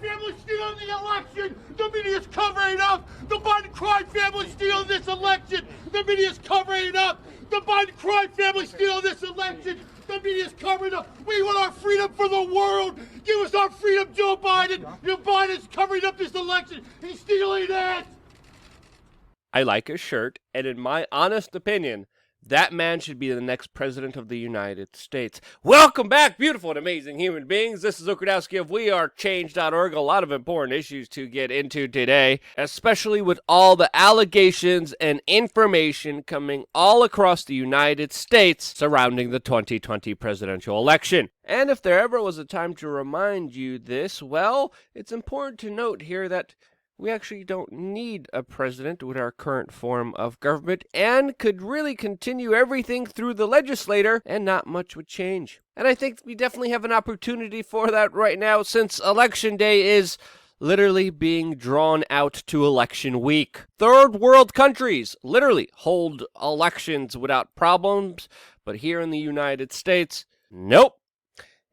family stealing the election. The media's covering it up. The Biden crime family stealing this election. The media's covering it up. The Biden crime family stealing this election. The media's covering it up. We want our freedom for the world. Give us our freedom, Joe Biden. Joe Biden's covering up this election. He's stealing it. I like his shirt, and in my honest opinion, that man should be the next president of the United States. Welcome back, beautiful and amazing human beings. This is Okradowski of WeAreChange.org. A lot of important issues to get into today, especially with all the allegations and information coming all across the United States surrounding the 2020 presidential election. And if there ever was a time to remind you this, well, it's important to note here that we actually don't need a president with our current form of government and could really continue everything through the legislature and not much would change. And I think we definitely have an opportunity for that right now since Election Day is literally being drawn out to election week. Third world countries literally hold elections without problems, but here in the United States, nope.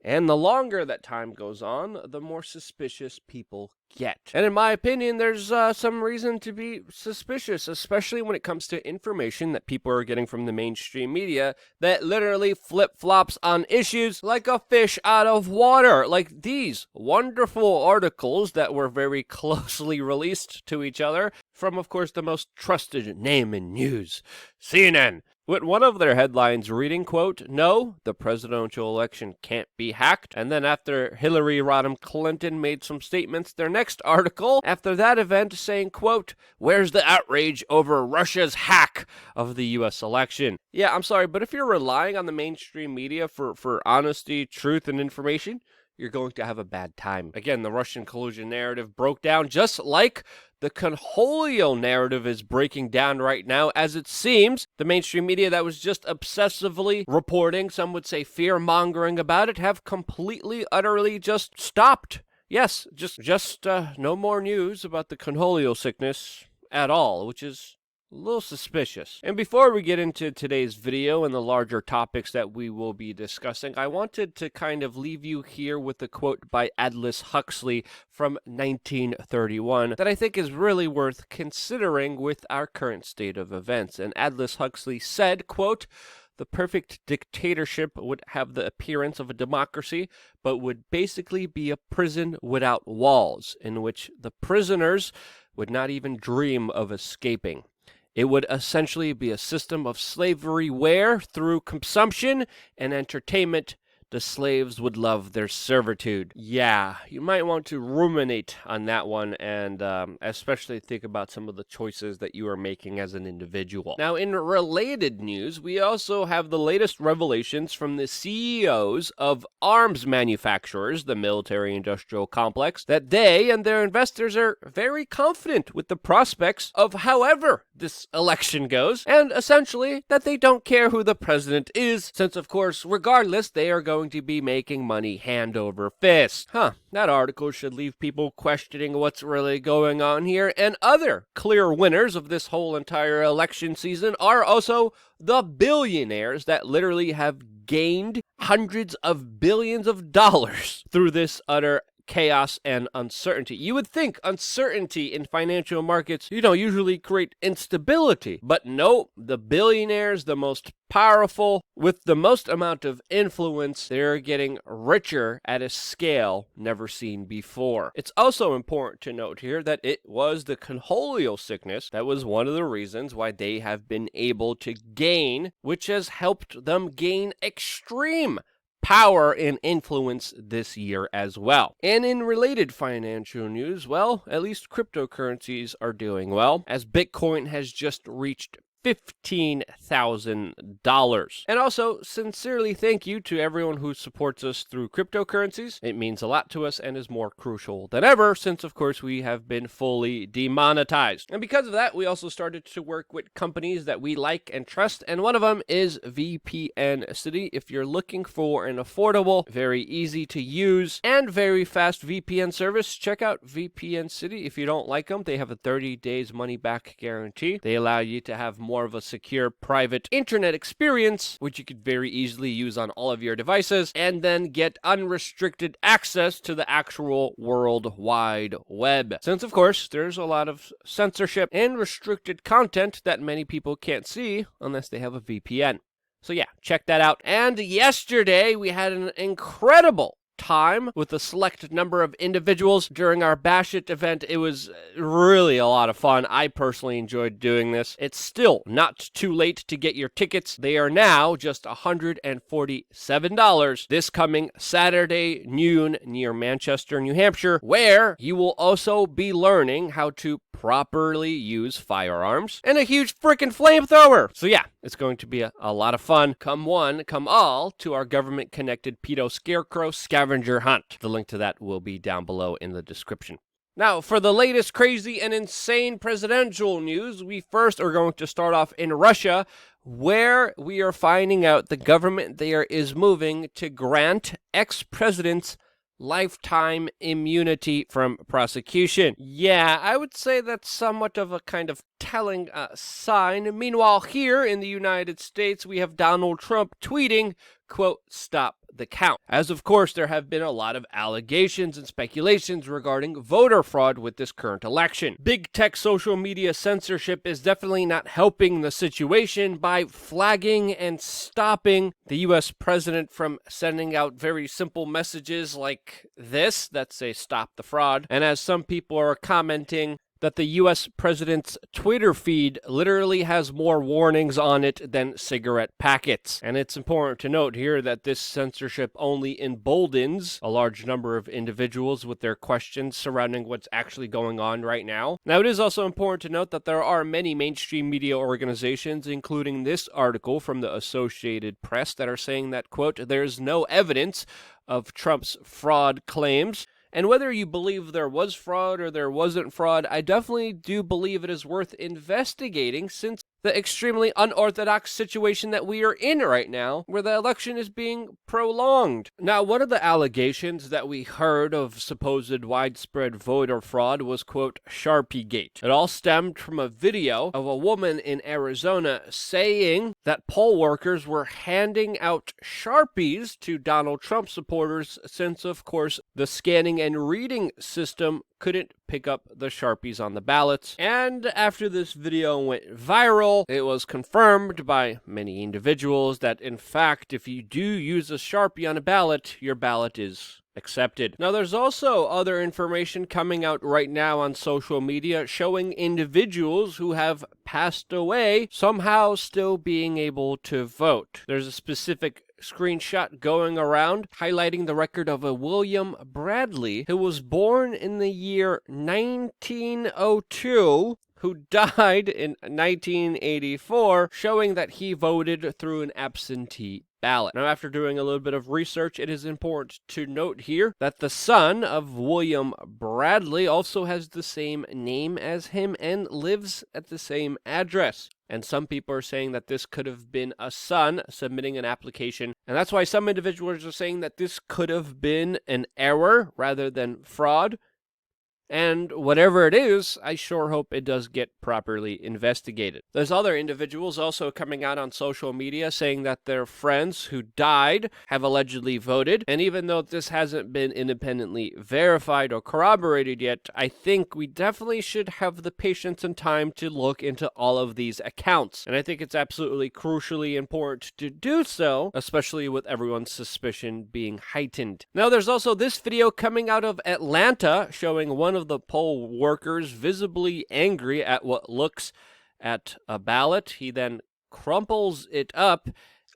And the longer that time goes on, the more suspicious people get. And in my opinion, there's some reason to be suspicious, especially when it comes to information that people are getting from the mainstream media that literally flip-flops on issues like a fish out of water. Like these wonderful articles that were very closely released to each other from, of course, the most trusted name in news, CNN. With one of their headlines reading, quote, "No, the presidential election can't be hacked." And then after Hillary Rodham Clinton made some statements, their next article after that event saying, quote, "Where's the outrage over Russia's hack of the U.S. election?" Yeah, I'm sorry, but if you're relying on the mainstream media for honesty, truth, and information, you're going to have a bad time. Again, the Russian collusion narrative broke down just like the Conholio narrative is breaking down right now, as it seems the mainstream media that was just obsessively reporting, some would say fear-mongering about it, have completely, utterly just stopped. Yes, just no more news about the Conholio sickness at all, which is a little suspicious. And before we get into today's video and the larger topics that we will be discussing, I wanted to kind of leave you here with a quote by Aldous Huxley from 1931 that I think is really worth considering with our current state of events. And Aldous Huxley said, quote, "The perfect dictatorship would have the appearance of a democracy, but would basically be a prison without walls, in which the prisoners would not even dream of escaping. It would essentially be a system of slavery where, through consumption and entertainment, the slaves would love their servitude." Yeah, you might want to ruminate on that one and especially think about some of the choices that you are making as an individual. Now, in related news, we also have the latest revelations from the CEOs of arms manufacturers, the military-industrial complex, that they and their investors are very confident with the prospects of however this election goes, and essentially that they don't care who the president is, since, of course, regardless, they are going to be making money hand over fist. That article should leave people questioning what's really going on here. And other clear winners of this whole entire election season are also the billionaires that literally have gained hundreds of billions of dollars through this utter chaos and uncertainty. You would think uncertainty in financial markets, usually create instability. But no, the billionaires, the most powerful, with the most amount of influence, they're getting richer at a scale never seen before. It's also important to note here that it was the Conholio sickness that was one of the reasons why they have been able to gain, which has helped them gain extreme power and influence this year as well. And in related financial news, well, at least cryptocurrencies are doing well, as Bitcoin has just reached $15,000. And also, sincerely thank you to everyone who supports us through cryptocurrencies. It means a lot to us and is more crucial than ever since, of course, we have been fully demonetized. And because of that, we also started to work with companies that we like and trust, and one of them is VPN City. If you're looking for an affordable, very easy to use, and very fast VPN service, check out VPN City. If you don't like them, they have a 30 days money-back guarantee. They allow you to have more of a secure private internet experience, which you could very easily use on all of your devices, and then get unrestricted access to the actual World Wide Web. Since, of course, there's a lot of censorship and restricted content that many people can't see unless they have a VPN. So yeah, check that out. And yesterday, we had an incredible time with a select number of individuals during our Bash It event. It was really a lot of fun. I personally enjoyed doing this. It's still not too late to get your tickets. They are now just $147 this coming Saturday noon near Manchester, New Hampshire, where you will also be learning how to properly use firearms and a huge freaking flamethrower. So yeah, it's going to be a lot of fun. Come one, come all to our government-connected pedo scarecrow scavenger hunt. The link to that will be down below in the description. Now, for the latest crazy and insane presidential news, we first are going to start off in Russia, where we are finding out the government there is moving to grant ex-presidents lifetime immunity from prosecution. Yeah, I would say that's somewhat of a kind of telling sign. Meanwhile, here in the United States, we have Donald Trump tweeting, quote, "Stop the count." As of course, there have been a lot of allegations and speculations regarding voter fraud with this current election. Big tech social media censorship is definitely not helping the situation by flagging and stopping the US president from sending out very simple messages like this that say "stop the fraud." And as some people are commenting, that the US president's Twitter feed literally has more warnings on it than cigarette packets. And it's important to note here that this censorship only emboldens a large number of individuals with their questions surrounding what's actually going on right now. Now, it is also important to note that there are many mainstream media organizations, including this article from the Associated Press, that are saying that, quote, "There's no evidence of Trump's fraud claims." And whether you believe there was fraud or there wasn't fraud, I definitely do believe it is worth investigating, since the extremely unorthodox situation that we are in right now, where the election is being prolonged. Now, one of the allegations that we heard of supposed widespread voter fraud was, quote, "Sharpiegate." It all stemmed from a video of a woman in Arizona saying that poll workers were handing out Sharpies to Donald Trump supporters, since, of course, the scanning and reading system couldn't pick up the Sharpies on the ballots. And after this video went viral, it was confirmed by many individuals that, in fact, if you do use a Sharpie on a ballot, your ballot is accepted. Now, there's also other information coming out right now on social media showing individuals who have passed away somehow still being able to vote. There's a specific screenshot going around highlighting the record of a William Bradley, who was born in the year 1902, who died in 1984, showing that he voted through an absentee ballot. Now, after doing a little bit of research, it is important to note here that the son of William Bradley also has the same name as him and lives at the same address. And some people are saying that this could have been a son submitting an application. And that's why some individuals are saying that this could have been an error rather than fraud. And whatever it is, I sure hope it does get properly investigated. There's other individuals also coming out on social media saying that their friends who died have allegedly voted. And even though this hasn't been independently verified or corroborated yet, I think we definitely should have the patience and time to look into all of these accounts. And I think it's absolutely crucially important to do so, especially with everyone's suspicion being heightened. Now, there's also this video coming out of Atlanta showing one of the poll workers visibly angry at what looks at a ballot. He then crumples it up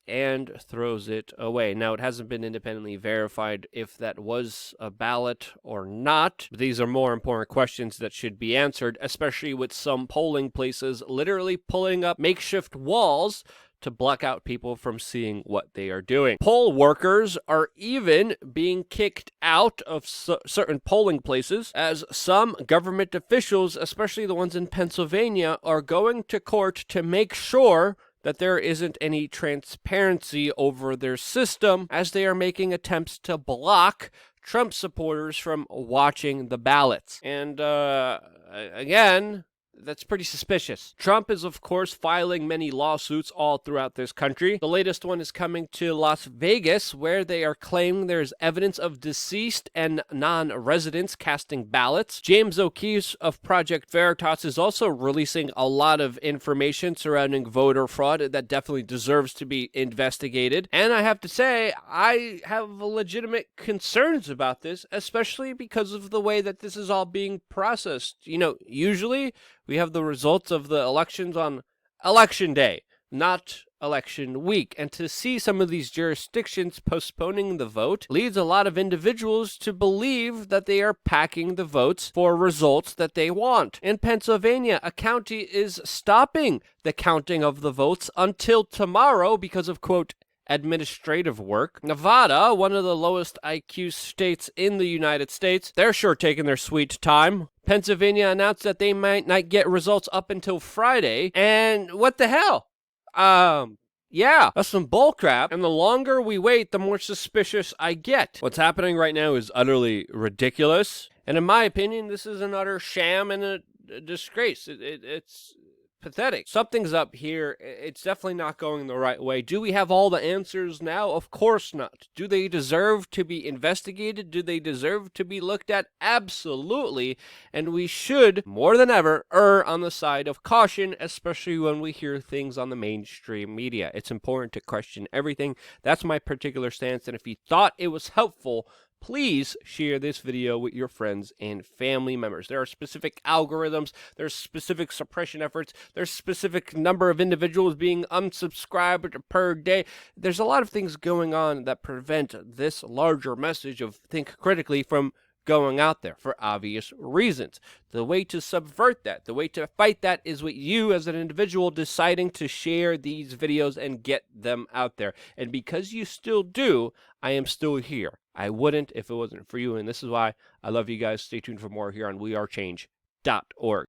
and throws it away. Now, it hasn't been independently verified if that was a ballot or not, but these are more important questions that should be answered, especially with some polling places literally pulling up makeshift walls to block out people from seeing what they are doing. Poll workers are even being kicked out of certain polling places, as some government officials, especially the ones in Pennsylvania, are going to court to make sure that there isn't any transparency over their system, as they are making attempts to block Trump supporters from watching the ballots. And again, That's pretty suspicious. Trump is, of course, filing many lawsuits all throughout this country. The latest one is coming to Las Vegas, where they are claiming there's evidence of deceased and non-residents casting ballots. James O'Keefe of Project Veritas is also releasing a lot of information surrounding voter fraud that definitely deserves to be investigated. And I have to say, I have legitimate concerns about this, especially because of the way that this is all being processed. You know, usually we have the results of the elections on election day, not election week. And to see some of these jurisdictions postponing the vote leads a lot of individuals to believe that they are packing the votes for results that they want. In Pennsylvania, a county is stopping the counting of the votes until tomorrow because of, quote, administrative work. Nevada, one of the lowest IQ states in the United States, they're sure taking their sweet time. Pennsylvania announced that they might not get results up until Friday, and what the hell? Yeah, that's some bullcrap, and the longer we wait, the more suspicious I get. What's happening right now is utterly ridiculous, and in my opinion, this is an utter sham and a disgrace. It's pathetic. Something's up here. It's definitely not going the right way. Do we have all the answers now? Of course not. Do they deserve to be investigated? Do they deserve to be looked at? Absolutely. And we should, more than ever, err on the side of caution, especially when we hear things on the mainstream media. It's important to question everything. That's my particular stance. And if you thought it was helpful, please share this video with your friends and family members. There are specific algorithms, there's specific suppression efforts, there's specific number of individuals being unsubscribed per day. There's a lot of things going on that prevent this larger message of think critically from going out there for obvious reasons. The way to subvert that, the way to fight that is with you as an individual deciding to share these videos and get them out there. And because you still do, I am still here. I wouldn't if it wasn't for you, and this is why I love you guys. Stay tuned for more here on wearechange.org.